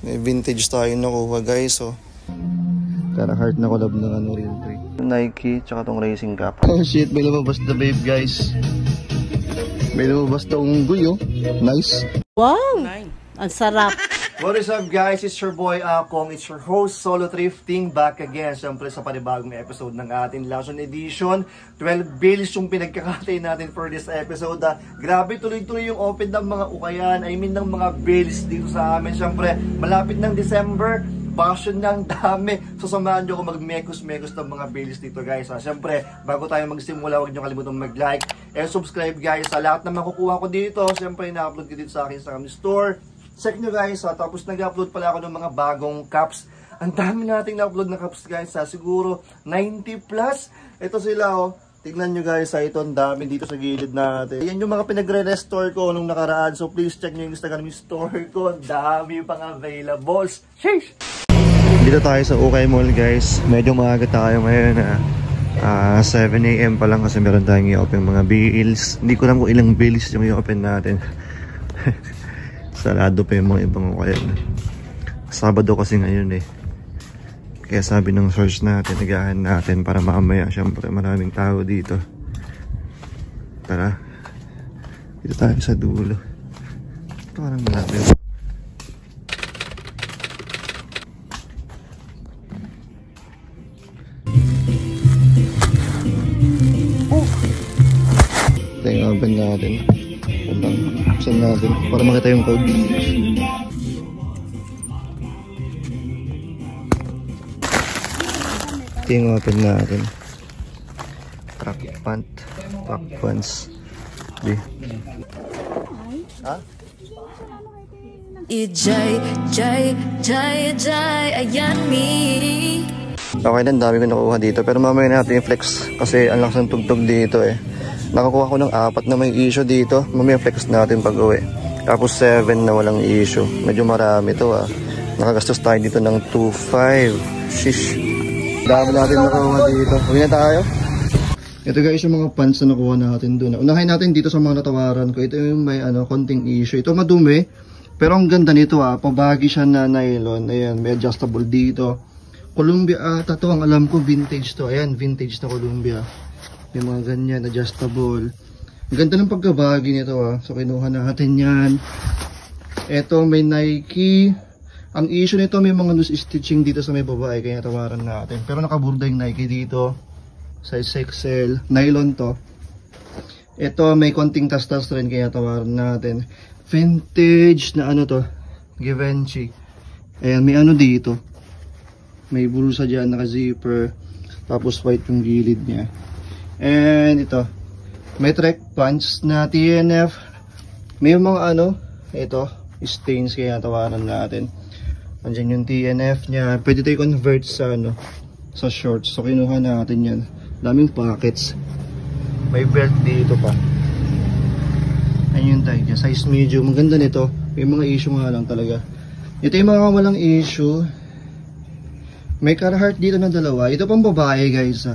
May vintage tayo nakuha guys, oh. Kara heart na collab ng ano, Real 3. Nike, tsaka tong racing cap. Oh shit, may lumabas na babe guys. May lumabas na unggoy, oh. Nice. Wow! Ang sarap. What is up guys? It's your boy Akong. It's your host Solo Thrifting back again. Siyempre sa panibagong episode ng ating Lawson Edition. 12 bills yung pinagkakatay natin for this episode. Grabe, tuloy-tuloy yung open ng mga ukayan. I mean ng mga bills dito sa amin. Siyempre, malapit ng December. Bakasyon ng dami. So samahan nyo ako mag-mekos-mekos ng mga bills dito guys. Siyempre, bago tayo magsimula, huwag nyo kalimutan mag-like and subscribe guys. Sa lahat na makukuha ko dito, siyempre na-upload ko dito sa akin Instagram store. Check nyo guys, tapos nag-upload pala ako ng mga bagong caps. Ang dami nating na-upload na caps guys, siguro 90 plus. Ito sila, oh. Tignan nyo guys, ito ang dami dito sa gilid natin. Yan yung mga pinagre-restore ko nung nakaraan. So please check nyo yung Instagram store ko. Ang dami pang availables. Sheesh! Dito tayo sa Ukay Mall guys. Medyo maaga tayo ngayon. 7 AM pa lang kasi meron tayong i-open mga bills. Hindi ko alam kung ilang bills yung i-open natin. Sarado pa yung mga ibang ukayan. Sabado kasi ngayon eh. Kaya sabi ng search natin, nagahan natin para mamaya. Siyempre maraming tao dito. Tara. Dito tayo sa dulo. Parang malapit. Ito yung open natin. Buksan natin para makita yung code. Ito yung open natin. Track pants. Di. Ha? Ayan me. Okay na, dami ko nakuha dito. Pero mamaya natin yung flex kasi ang lakas ng tugtog dito eh. Nakakuha ko ng 4 na may issue dito. Mamaya flex natin pag uwi. Tapos 7 na walang issue. Medyo marami to ah. Nakagastos tayo dito ng 2.5. Shish. Dami natin nakuha dito. Uwi na tayo. Ito guys yung mga pants na nakuha natin doon. Unahin natin dito sa mga natawaran ko. Ito yung may konting issue. Ito madumi. Pero ang ganda nito ah. Pabagi siya na nylon. Ayan, may adjustable dito. Columbia ata to. Ang alam ko vintage to. Ayan, vintage na Columbia. May mga ganyan, adjustable. Ang ganda ng pagkabagi nito ah. So kinuha natin yan. Ito may Nike. Ang issue nito may mga loose stitching dito sa may babae. Kaya tawaran natin. Pero nakaburda yung Nike dito. Size XL. Nylon to. Ito may konting tas-tas rin. Kaya tawaran natin. Vintage na ano to. Givenchy. Ayan may ano dito. May bulsa dyan. Naka-zipper. Tapos white yung gilid niya. And ito, may trek pants na TNF. May mga ito, stains kaya tawaran natin. Andiyan yung TNF niya. Pwede tayo convert sa sa shorts. So kinuha natin yan. Daming pockets. May belt dito pa. Ayun yung tag niya. Size medium. Maganda nito. May mga issue nga lang talaga. Ito yung mga walang issue. May Carhartt dito na dalawa. Ito pang babae guys.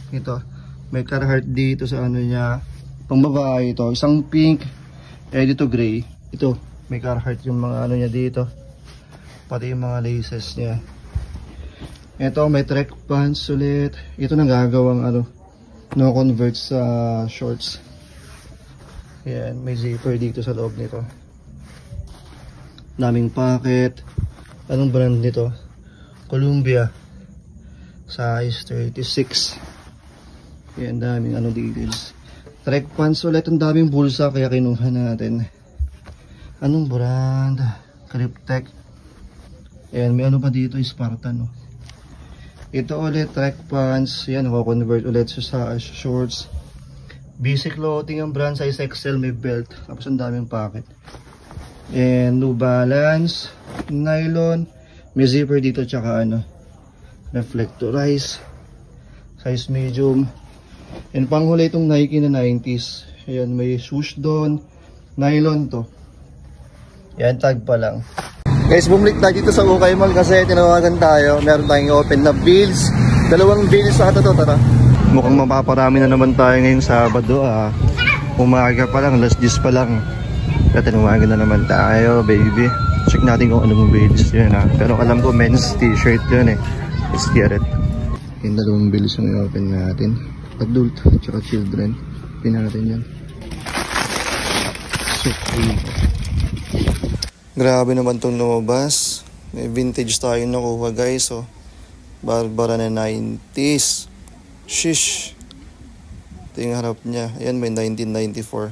Ito. May Carhartt dito sa niya. Pang babae ito. Isang pink. Dito gray. Ito. May Carhartt yung mga niya dito. Pati yung mga laces niya. Ito may trek pants ulit. Ito nagagawang no convert sa shorts. Yan. May zipper dito sa loob nito. Daming pocket. Anong brand nito? Columbia. Size 36. Yan, daming details. Trek pants ulit, ang daming bulsa kaya kinuha natin. Anong brand? Cryptek. Ayan, may pa dito, Spartan. Ito ulit, trek pants. Yan, convert ulit sa shorts. Basic clothing ang brand, size XL, may belt. Tapos ang daming pocket. And New Balance, nylon. May zipper dito, tsaka reflectorize. Size medium. And panghuli itong Nike na 90s. Ayan, may swoosh doon. Nylon to. Yan, tag pa lang. Guys, bumalik tayo dito sa Ukay Mall kasi tinawagan tayo. Meron tayong open na bills. 2 bills sa ito. Tara. Mukhang mapaparami na naman tayo ngayong Sabado. Umaga pa lang, last 10 pa lang. Kaya tinawagan na naman tayo, baby. Check natin kung anong bills yun ha. Pero alam ko men's t-shirt yun eh. Let's get it. Yung dalawang bills yung i-open natin. Adult, tsaka children. Pin natin yan. So cool. Grabe naman itong lumabas. May vintage tayo nakuha guys. So, Barbara na 90s. Shish. Ito yung harap niya. Ayan, may 1994.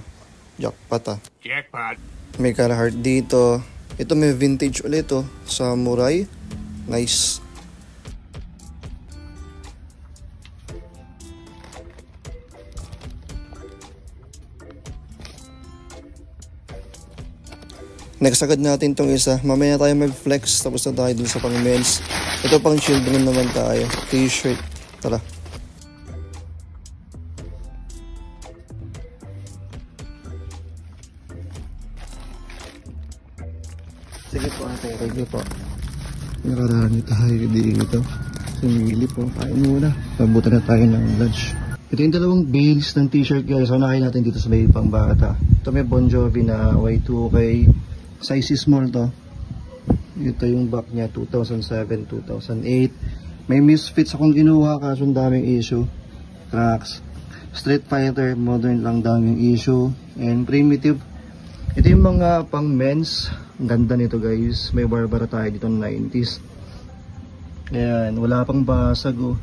Jackpot ah. Jackpot. May Carhartt dito. Ito may vintage ulit oh. Samurai. Nice. Next agad natin tong isa. Mamaya tayo mag-flex. Tapos na tayo dun sa pang men's. Ito pang children naman tayo. T-shirt. Tara. Sige po ate. Sige po. Nakarami tayo dito. Sumili po. Kain muna. Pabutan na tayo ng lunch. Ito yung dalawang bales ng t-shirt guys. So nakain natin dito sa may pang bata. Ito may Bon Jovi na Y2K. Size small to. Ito yung back niya 2007, 2008. May misfits akong kinuha kaso ang daming issue. Cracks. Street Fighter, modern lang daming issue. And primitive. Ito yung mga pang men's. Ang ganda nito guys. May Barbara tayo dito ng 90s. Ayan, wala pang basag oh.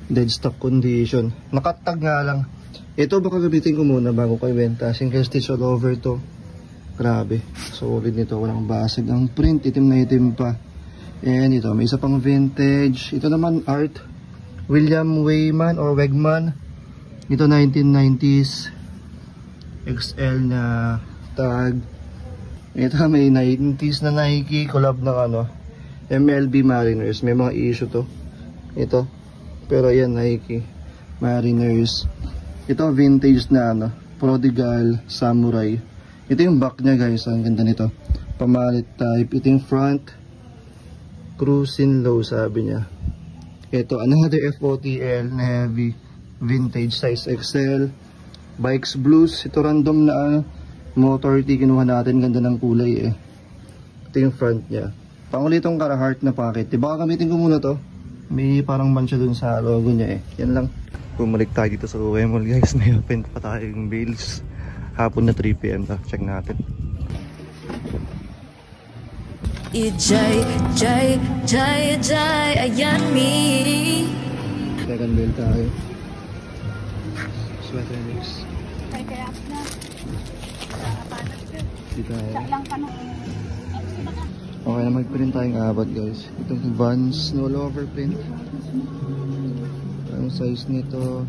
Dead stock condition. Nakatag nga lang. Ito baka gamitin ko muna bago ko ibenta. Single stitch all over to. Grabe, solid nito, walang basag ang print, itim na itim pa. And ito, may isa pang vintage. Ito naman art, William Weyman or Wegman. Ito 1990s XL na tag. Ito may 90s na Nike, collab ng ano, MLB Mariners. May mga issue to. Ito, pero yan Nike Mariners. Ito vintage na ano, Prodigal Samurai. Ito yung back niya guys, ang ganda nito. Pamalit type. Ito yung front. Cruising low sabi niya. Ito, another FOTL na heavy. Vintage size XL. Bikes blues. Ito random na motor T kinuha natin. Ganda ng kulay eh. Ito yung front niya. Pangulitong Carhartt na packet. Baka gamitin ko muna to. May parang mancha dun sa logo niya eh. Yan lang. Bumalik tayo dito sa UMall guys. May open pa tayong bales. Hapon na 3 PM ta. Check natin. Jai, Jai, Jai, Jai, ayan mi. Second bell tayo. Sweater mix. Dito tayo. Okay na mag-print tayong apat guys. Itong Vans no over print. Ang size nito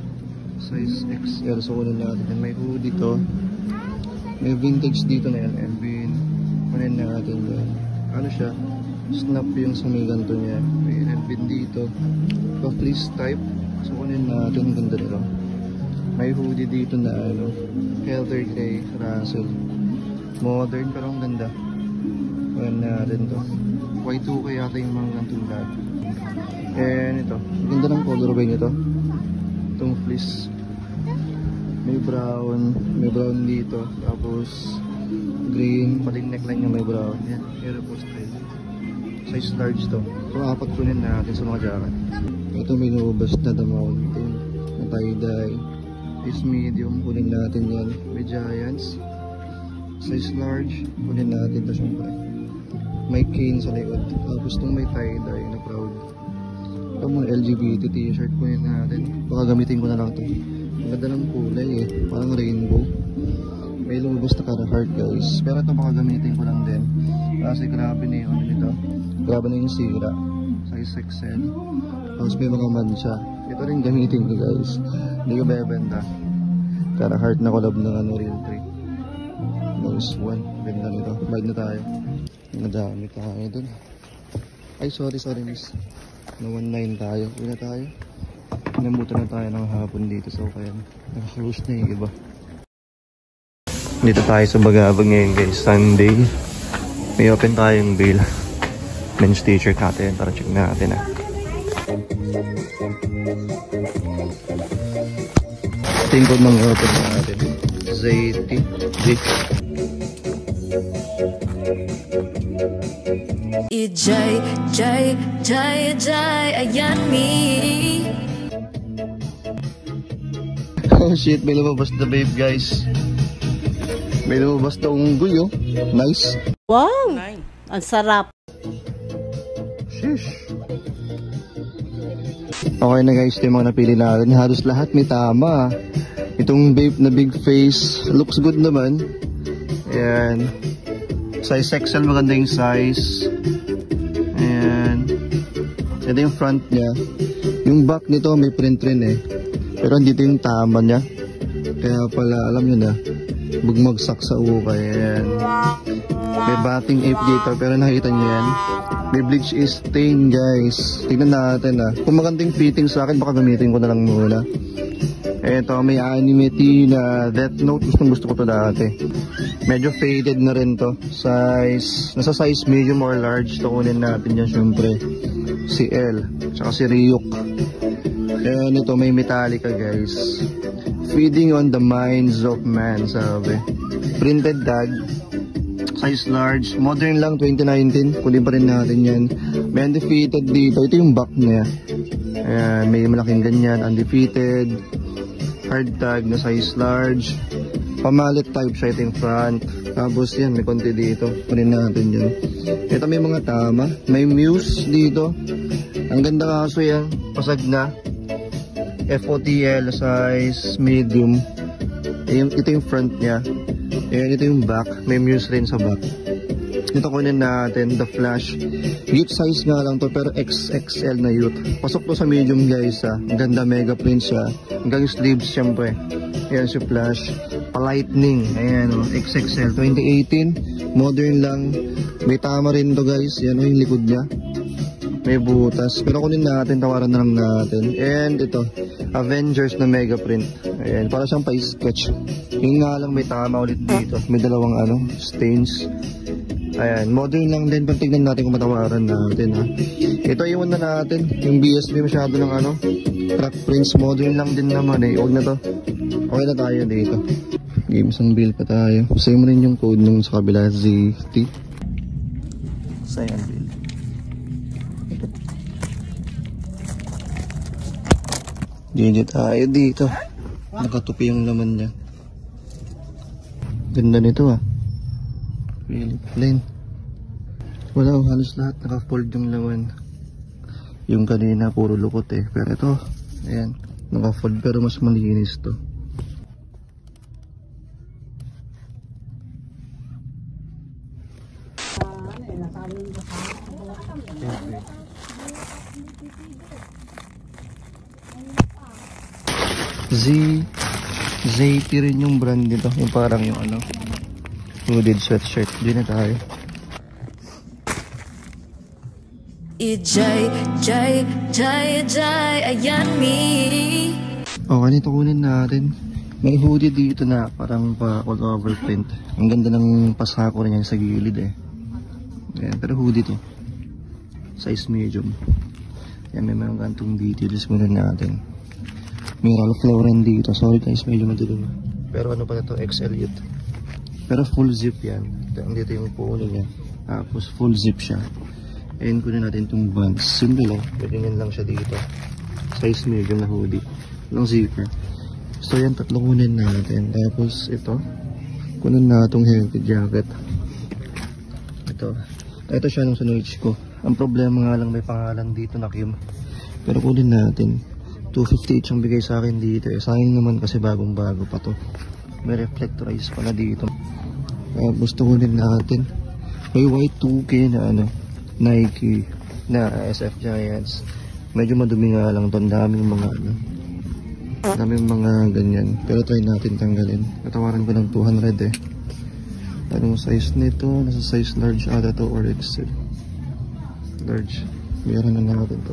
size XL. So kunin natin. May hoodie to. May vintage dito na yan, Elvin. Kunin natin yan. Ano siya? Snap yung sumiganto niya. May Elvin dito. Pa-fleece type. So kunin natin. Ganda nito. May hoodie dito na ano. Helter Grey Russell. Modern pero ang ganda. Kunin natin to. Y2K yata yung mga gantulad. And ito. Ganda ng colorway nito. Itong fleece. May brown dito, tapos green, paling neckline niya may brown. Yan, Aeropostale style. Size large to. So, apat kunin natin sa mga jacket. Ito may nubas na The Mountain, na tie-dye. Is medium, kunin natin yan. May Giants. Size large, kunin natin to syempre. May cane sa likod. Tapos itong may tie-dye na proud. Ito mga LGBT t-shirt kunin natin. Baka gamitin ko na lang to. Ang ganda ng kulay eh, parang rainbow. May lumabas na Carhartt guys. Pero ito baka gamitin ko lang din. Kasi grabe na yung ano nito. Grabe na yung sira. Size XL. Tapos may mga mancha. Ito rin gamitin ko guys. Hindi ko bebenta. Carhartt na collab ng ano, Real 3. Nice one. Ganda nito. Bayad na tayo. Nadami tayo dun. Ay sorry miss. Na 19 tayo. Una tayo. Namutan na tayo ng hapon dito so kaya naka-close na yung iba. Dito tayo sa Bagabag ngayon guys, Sunday. May open tayong bail. Men's t-shirt natin, tara check natin ah. Tingkod ng open natin. Zaiti. Ijay, jay, jay, jay, ayan mi. Oh shit, may lumabas na babe guys. May lumabas na unggoy oh. Nice. Wow! Ang sarap. Sheesh. Okay na guys, ito yung mga napili natin. Halos lahat may tama. Itong babe na big face, looks good naman. Ayan. Size XL, maganda yung size. Ayan. Ito yung front niya. Yung back nito may print rin eh. Pero andito yung tama niya. Kaya pala, alam nyo na, bugmagsak sa ukay. Ayan. May batting ape dito, pero nakita nyo yan. May bleach is stain guys. Tignan natin ah. Kung magandang fitting sa akin, baka gamitin ko na lang muna. Eto, may anime na Death Note. Gusto ko to dati. Medyo faded na rin to. Size, nasa size medium or large. Ito kunin natin yan syempre. Si L, tsaka si Ryuk. Ayan, ito may Metallica guys. Feeding on the minds of man, sabi. Printed tag. Size large. Modern lang, 2019. Kunin pa rin natin yan. May undefeated dito. Ito yung back niya. Ayan, may malaking ganyan. Undefeated. Hard tag na size large. Pamalit type siya. Ito yung front. Tapos yan, may konti dito. Kunin natin yan. Ito may mga tama. May Muse dito. Ang ganda kaso yan. Pasag na. FOTL size medium. Ito yung front niya. Ayan, ito yung back. May Muse rin sa back. Ito kunin natin, the Flash. Youth size nga lang to, pero XXL na youth. Pasok to sa medium guys ha. Ang ganda, mega print siya. Hanggang sleeves syempre. Ayan si Flash. Pa-lightning. Ayan o, XXL. 2018. Modern lang. May tama rin to guys. Ayan o, yung likod niya. May butas. Pero kunin natin, tawaran na lang natin. And ito, Avengers na mega print. Ayan, para siyang pa-sketch. Yung nga lang may tama ulit dito. May dalawang stains. Ayan, modern lang din. Pagtignan natin kung matawaran natin ha. Ito iwan na natin. Yung BSB masyado ng track prints. Modern lang din naman eh. Huwag na to. Okay na tayo dito. Games ang bill pa tayo. Same rin yung code nung sa kabila, ZT. Sa'yo ang bill. Gigi tayo dito. Nakatupi yung laman niya. Ganda nito ah. Really plain. Wala, halos lahat naka-fold yung laman. Yung kanina puro lukot eh. Pero ito, ayan, naka-fold pero mas malinis to. ZT rin yung brand nito. Yung parang yung hooded sweatshirt. Di na tayo. Ijay, jay, jay, jay, ayan mi. Okay, nito kunin natin. May hoodie dito na parang pa-all over print. Ang ganda ng pasako rin yan sa gilid eh. Ayan, pero hoodie to. Size medium. Ayan, may mga gantong details muna natin. May Ralph Lauren dito. Sorry guys, medyo madilim. Pero ano pa na to, XL youth. Pero full zip yan. Dito yung puno niya. Tapos full zip siya. Ayan, kunin natin itong bands. Simple lang. Ganyan lang siya dito. Size medium na hoodie. Walang zipper. So yan, tatlo kunin natin. Tapos ito. Kunin na itong heavy jacket. Ito siya nung sa Noich ko. Ang problema nga lang may pangalan dito na Kim. Pero kunin natin. 258 ang bigay sa akin dito eh. Sayang naman kasi bagong bago pa to. May reflectorize pala dito. Tapos kunin natin. May white 2K na Nike na SF Giants. Medyo madumi nga lang to. Daming mga ganyan. Pero try natin tanggalin. Katawaran ko ng 200 eh. Anong size nito? Nasa size large ata to or XL. Large. Meron na natin to.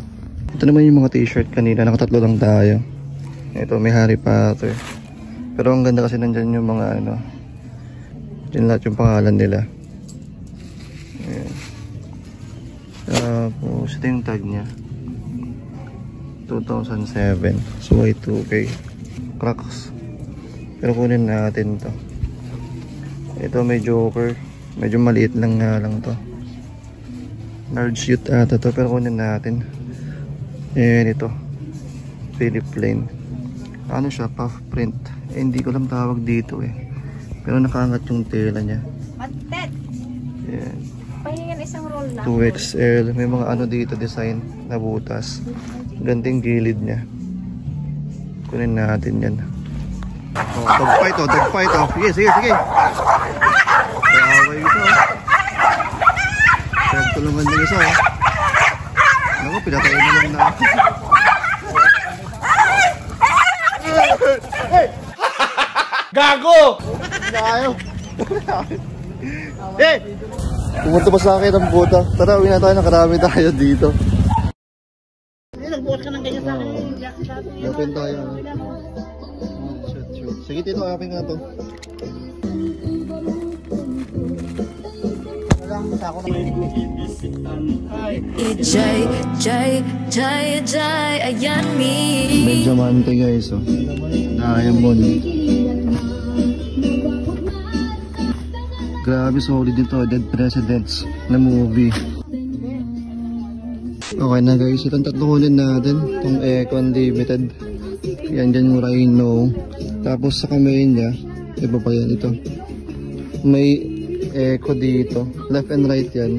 Ito naman yung mga t-shirt kanina. Nakatatlo lang tayo. Ito may Harry Potter. Pero ang ganda kasi nandyan yung mga dyan lahat yung pangalan nila. Ayan. Tapos ito yung tag nya 2007. So Y2K Crocs. Pero kunin natin to. Ito may Joker. Medyo maliit lang nga lang to. Large youth ata to, pero kunin natin. Ayan ito. Philip Plain. Ano siya? Puff print. Hindi ko lang tawag dito eh. Pero nakaangat yung tela niya. Matet! Ayan. Pahingan isang roll na. 2XL. May mga ano dito design na butas. Ganding gilid niya. Kunin natin yan. Oh, dogfight oh, dogfight oh. Sige, sige, sige. Kaway ito oh. Tulungan niyo isa oh. Naku, pinatayin na lang na ako. Gago! Ayaw. Eh! Pumunta pa sa akin ang buta. Tara, uwi na tayo. Nakarami tayo dito. Nagbukas ka ng ganyan sa akin. Open tayo. Sige, tito. Aking nga to. Jai, Jai, Jai, Jai, ayan mi. Medyo mante guys oh. Diamond. Grabe solid dito. Dead Presidents na movie. Okay na guys. Itong tatlo kunin natin. Itong Eco Unlimited. Yan dyan yung Rhino. Tapos sa kamay niya. Iba pa yan ito. May Eco dito. Left and right yan.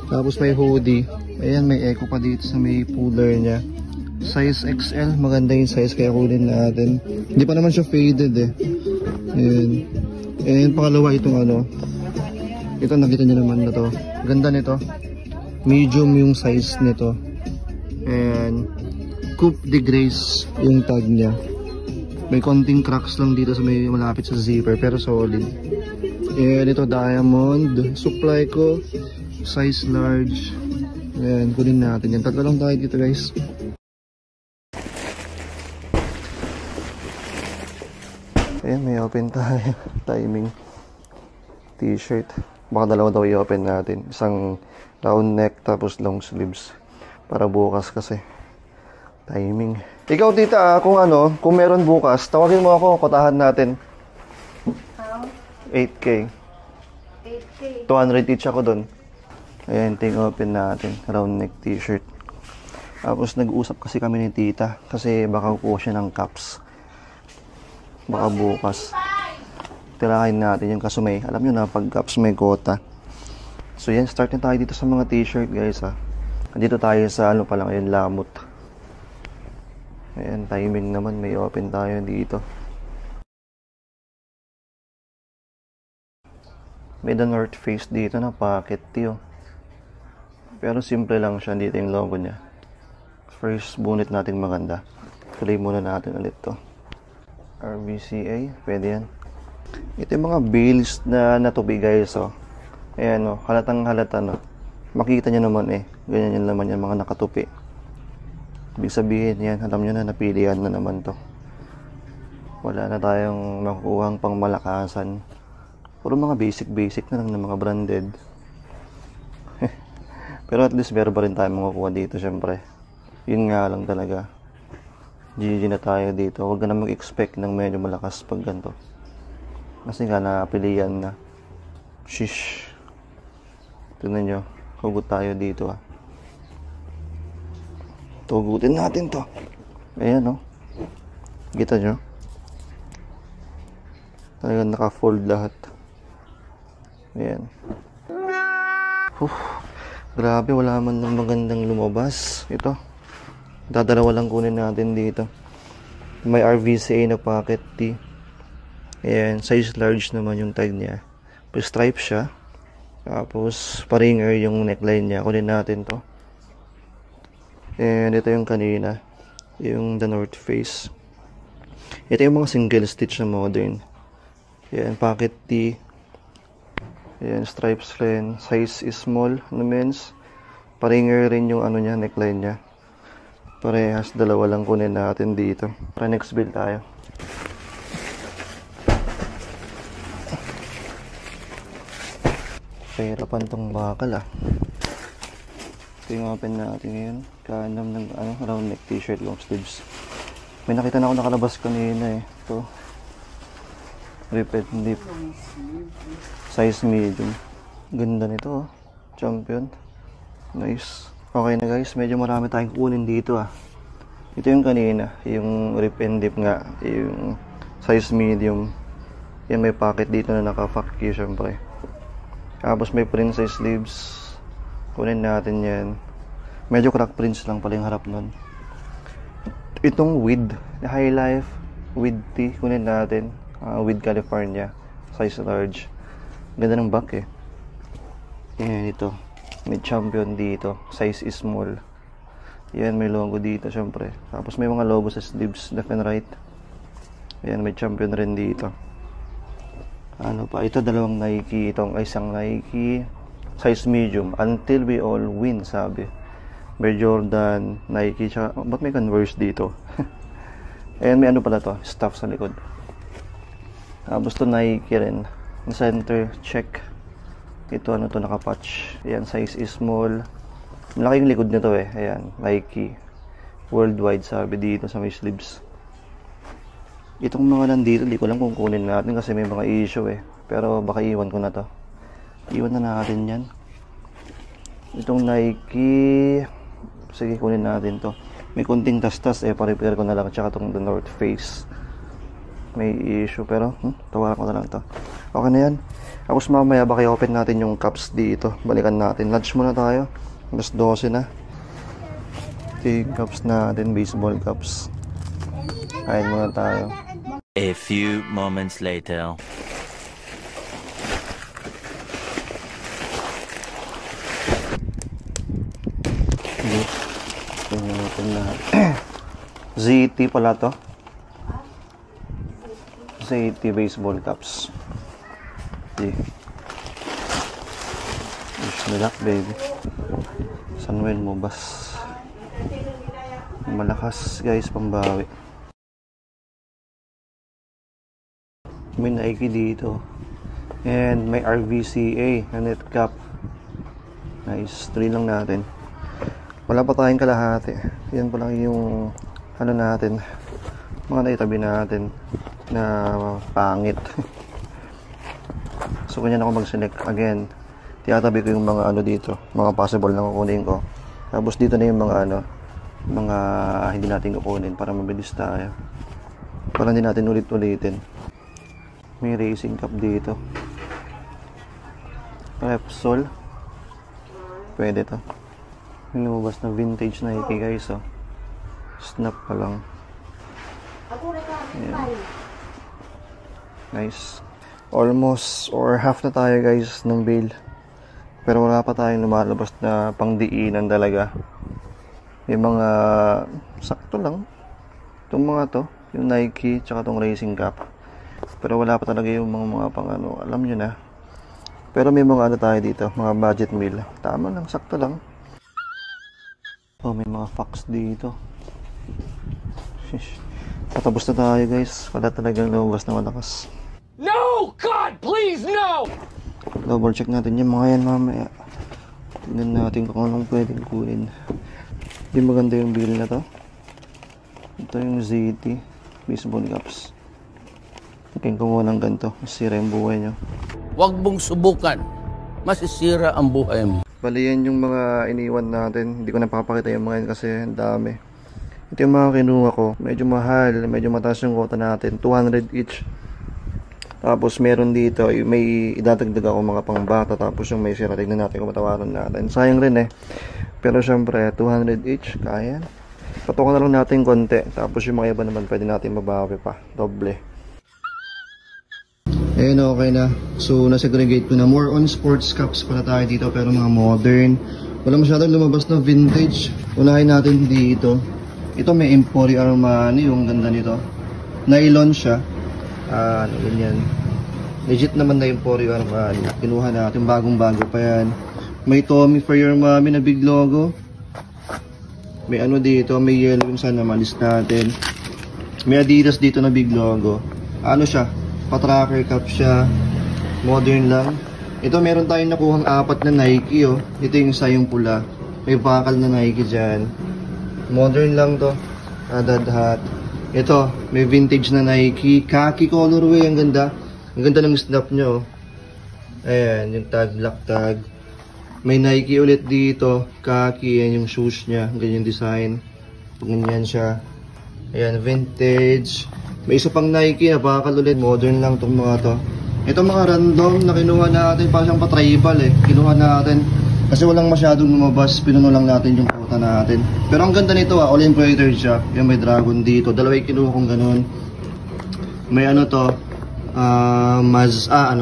Tapos may hoodie. Ayan, may Eco pa dito sa may puller niya. Size XL. Maganda yung size kaya kunin natin. Hindi pa naman siya faded eh. Ayan. And pangalawa itong ano. Ito nakita nyo naman na to. Ganda nito. Medium yung size nito. And Coupe de Grace yung tag niya. May konting cracks lang dito sa may malapit sa zipper pero solid. And ito diamond. Supply ko. Size large. Ayan, kunin natin yan. Tatlo lang tayo dito guys. Ayan, may open tayo. Timing. T-shirt. Baka dalawa daw i-open natin. Isang round neck tapos long sleeves. Para bukas kasi. Timing. Ikaw tita, kung ano, kung meron bukas, tawagin mo ako, kotahan natin. 8K. 200 each ako dun. Ayan, ting open natin. Round neck t-shirt. Tapos nag-usap kasi kami ni tita. Kasi baka kukuha siya ng caps. Baka bukas. Tirahin natin yung kasumay. Alam nyo na, pag caps may quota. So yan, start na tayo dito sa mga t-shirt guys ha. Dito tayo sa ano pa lang, ayun, lamot. Ayan, timing naman. May open tayo dito. May the North Face dito na pocket tiyo. Pero simple lang siya. Dito yung logo niya. First bonnet natin maganda. Play muna natin ulit to. RVCA. Pwede yan. Ito yung mga bales na natubi guys. Oh. Ayan o. Oh, halatang halata no. Makikita nyo naman eh. Ganyan yun naman yan mga nakatupi. Ibig sabihin yan. Alam nyo na napilihan na naman to. Wala na tayong makukuhang pang malakasan. Puro mga basic na lang ng mga branded. Pero at least meron pa rin tayo makukuha dito syempre. Yun nga lang talaga. GG na tayo dito. Huwag ka na mag-expect ng medyo malakas pag ganito. Kasi nga napilihan na. Shish. Tignan nyo. Hugot tayo dito ah. Tugutin natin to. Ayan oh. Kita nyo? Talagang naka-fold lahat. Ayan. Grabe, wala man ng magandang lumabas. Ito. Dadalawa lang kunin natin dito. May RVCA na pocket tee. Ayan, size large naman yung tag niya. Stripe siya. Tapos, pa-ringer yung neckline niya. Kunin natin to. And ito yung kanina. Yung the North Face. Ito yung mga single stitch na modern. Ayan, pocket tee. Ayan, stripes rin. Size is small na men's. Pa-ringer rin yung ano niya, neckline niya. Parehas, dalawa lang kunin natin dito. Para next build tayo. Pahirapan tong bakal ah. Ito yung open natin ngayon. Kanam ng ano, round neck t-shirt, long sleeves. May nakita na ako nakalabas kanina eh. Ito. Rip and dip. Size medium. Ganda nito, oh. Champion. Nice. Okay na guys, medyo marami tayong kunin dito ah. Ito yung kanina, yung rip and dip nga, yung size medium. Yan, may pocket dito na naka-fuck you syempre. Tapos may princess sleeves. Kunin natin yan. Medyo crack prints lang pala yung harap nun. Itong with High Life with tee, kunin natin. With California, size large. Ganda ng back eh. Yan, ito. May champion dito, size is small. Yan, may logo dito syempre. Tapos may mga logo sa sleeves, left and right. Yan, may champion rin dito. Ano pa, ito dalawang Nike, itong isang Nike size medium, until we all win, sabi. May Jordan, Nike, tsaka, ba't may Converse dito? Ayan, may ano pala to, stuff sa likod. Tapos to Nike rin, center, check. Ito, ano to, nakapatch. Ayan, size is small. Malaki yung likod nito eh. Ayan, Nike. Worldwide, sabi dito sa may sleeves. Itong mga nandito, hindi ko lang kung kunin natin kasi may mga issue eh. Pero baka iwan ko na to. Iwan na natin yan. Itong Nike, sige, kunin natin to. May konting tastas eh, pa-repair ko na lang. Tsaka itong The North Face, may issue pero tawaran ko na lang to. Okay na yan. Tapos mamaya baka i-open natin yung cups dito. Balikan natin. Lunch muna tayo. Mas 12 na. Ito yung cups natin, baseball cups. Kain muna tayo. A few moments later. ZT pala to. ZT baseball cups. Wish me luck, baby. Samuel Mobas. Malakas guys, pambawi. May Nike dito. And may RVCA na net cap. Nice. 3 lang natin. Wala pa tayong kalahati. Yan pa lang yung ano natin, mga naitabi natin na pangit. So ganyan ako mag-select. Again, tiyatabi ko yung mga ano dito, mga possible na kukunin ko. Tapos dito na yung mga ano, mga hindi natin kukunin para mabilis tayo. Para hindi natin ulit-ulitin. May racing cup dito. Repsol. Pwede to. Lumabas na vintage Nike guys, oh. Snap pa lang. Ayan. Nice. Almost or half na tayo guys ng bill. Pero wala pa tayong lumalabas na pangdiinan talaga. May mga sakto lang. Itong mga to, yung Nike tsaka itong racing cap. Pero wala pa talaga yung mga pang ano, alam nyo na. Pero may mga ano tayo dito, mga budget meal. Tama lang, sakto lang. Oh, may mga fox dito. Shish. Patapos na tayo guys. Wala talagang lumabas na malakas. No! God, please, no! Double check natin yung mga yan mamaya. Tignan natin kung anong pwedeng kunin. Hindi maganda yung bill na to. Ito yung ZT baseball cups. Tingin ko muna ng ganito. Masira yung buhay nyo. Huwag mong subukan. Masisira ang buhay mo. Bali yan yung mga iniwan natin. Hindi ko napapakita yung mga yan kasi ang dami. Ito yung mga kinuha ko. Medyo mahal. Medyo mataas yung quota natin. 200 each. Tapos meron dito. May idadagdag ako mga pangbata. Tapos yung may sira. Tignan natin kung matawaran natin. Sayang rin eh. Pero syempre 200 each. Kaya. Patukan na lang natin konti. Tapos yung mga iba naman pwede natin mabawi pa. Doble. Ayun, okay na. So, nasegregate ko na. More on sports cups pala tayo dito, pero mga modern. Wala masyadong lumabas na vintage. Unahin natin dito. Ito may Emporio Armani, yung ganda nito. Nylon siya. Ano ganyan. Legit naman na Emporio Armani. Kinuha natin, bagong-bago pa yan. May Tommy for your mommy na big logo. May ano dito, may yellow yung sana malis natin. May Adidas dito na big logo. Ano siya? Pa-tracker cup siya. Modern lang. Ito meron tayong nakuhang 4 na Nike, oh. Ito yung isa yung pula. May bakal na Nike dyan. Modern lang to. Adadhat. Ito, may vintage na Nike. Khaki colorway. Ang ganda. Ang ganda ng snap nyo, oh. Ayan, yung tag, black tag. May Nike ulit dito. Khaki, yan yung shoes niya. Ganyan design. Ganyan siya. Ayan, vintage. May isa pang Nike, napakalulit. Modern lang itong mga to. Ito mga random na kinuha natin. Parang siyang pa-tribal eh. Kinuha natin. Kasi walang masyadong lumabas. Pinuno lang natin yung puta natin. Pero ang ganda nito all embroidered siya. Yan, may dragon dito. Dalawa yung kinuha kong ganun. May ano to. Mazda.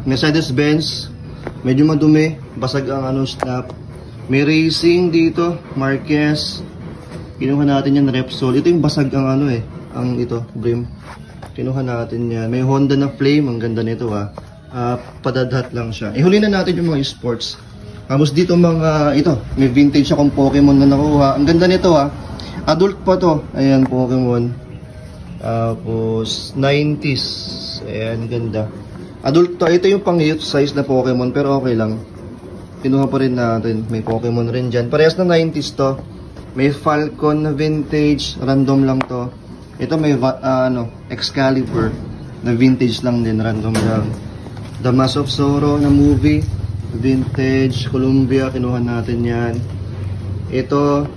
Mercedes-Benz. Medyo madumi. Basag ang snap. May racing dito. Marquez. Kinuha natin yan, Repsol. Ito yung basag ang ang ito, brim. Kinuha natin yan. May Honda na Flame. Ang ganda nito padadhat lang siya. Ihuli na natin yung mga sports. Tapos dito ito. May vintage akong Pokemon na nakuha. Ang ganda nito Adult pa to. Ayan, Pokemon. Tapos 90s. Ayan, ganda. Adult to. Ito yung pang youth size na Pokemon. Pero okay lang. Kinuha pa rin natin. May Pokemon rin dyan. Parehas na 90s to. May Falcon na vintage. Random lang to. Ito may Excalibur na vintage lang din. Random lang. The Mask of Zorro na movie. Vintage. Columbia. Kinuha natin yan. Ito.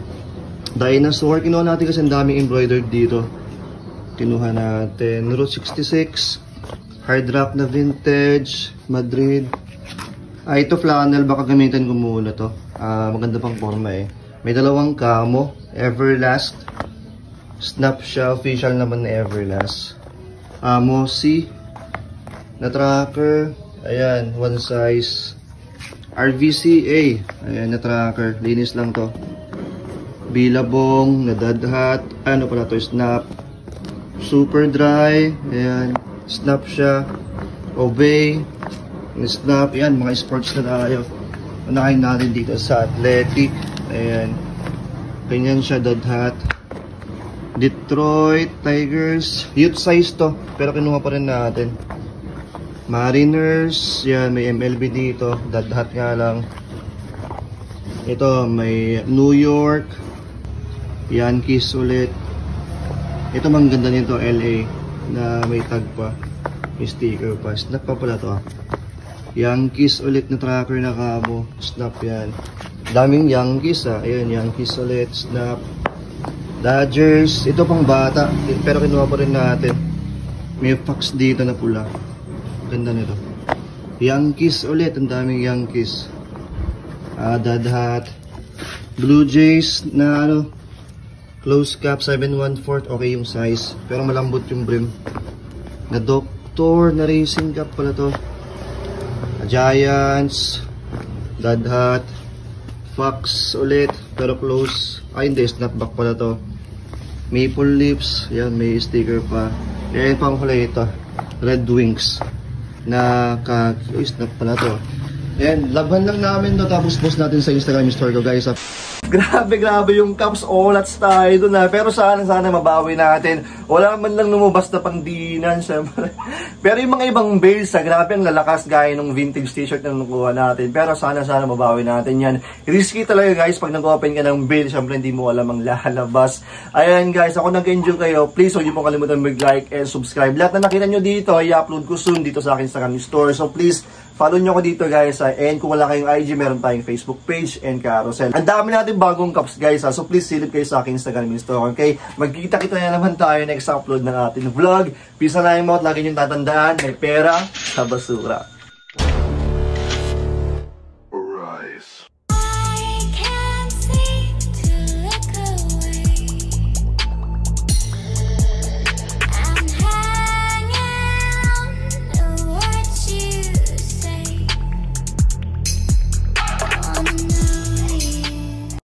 Dinosaur. Kinuha natin kasi ang daming embroidered dito. Kinuha natin. Route 66. Hard Rock na vintage. Madrid. Ito flannel. Baka gamitin ko muna to. Maganda pang forma eh. May dalawang camo. Everlast. Snap siya. Official naman na Everlast. Mossy. Na tracker. Ayan. One size. RVCA. Ayan na tracker. Linis lang to. Billabong. Na dadhat. Ano pala to? Snap. Super dry. Ayan. Snap siya. Obey. Snap. Ayan. Mga sports na tayo. Unahin natin dito sa Athletic. Ayan. Ganyan siya. Dadhat. Detroit Tigers. Youth size to. Pero kinuha pa rin natin. Mariners. Yan. May MLB dito. Dadhat nga lang. Ito. May New York. Yankees ulit. Ito mang ganda nito. LA. Na may tag pa. May sticker pa. Snap pa pala to. Yankees ulit na tracker na kamo. Snap yan. Daming Yankees Ayan. Yankees ulit. Snap. Dodgers, ito pang bata, pero kinuha pa rin natin. May Fox dito na pula. Ganda nito. Yankees ulit, ang daming Yankees. Dadhat. Blue Jays na close cap 7/1/4, okay yung size, pero malambot yung brim. Na Doctor na racing cap pala to. Giants, Dadhat. Fox ulit, pero close. Hindi, snapback pala to. Maple Leafs, yan, may sticker pa. Yan pang huli ito. Red Wings. Na snap pala to. Yan, laban lang namin to. Tapos post natin sa Instagram store ko, guys. Grabe yung Caps Olats tayo doon Pero sana mabawi natin. Wala man lang lumabas na pangdiinan, syempre. Pero yung mga ibang bales, grabe ang lalakas gaya ng vintage t-shirt na nakuha natin. Pero sana mabawi natin yan. Risky talaga, guys, pag nag-open ka ng bale, syempre hindi mo alam ang lalabas. Ayan, guys, ako nag-enjoy kayo. Please, huwag niyo pong kalimutan mag-like and subscribe. Lahat na nakita nyo dito, i-upload ko soon dito sa akin Instagram store. So please, follow nyo ko dito, guys. And kung wala kayong IG, meron tayong Facebook page and carousel. Ang dami natin bagong caps, guys. So please, silip kayo sa aking Instagram store, okay? Magkikita-kita na naman tayo next upload ng ating vlog. Peace and lime out. Lagi nyo tatandaan, may pera sa basura.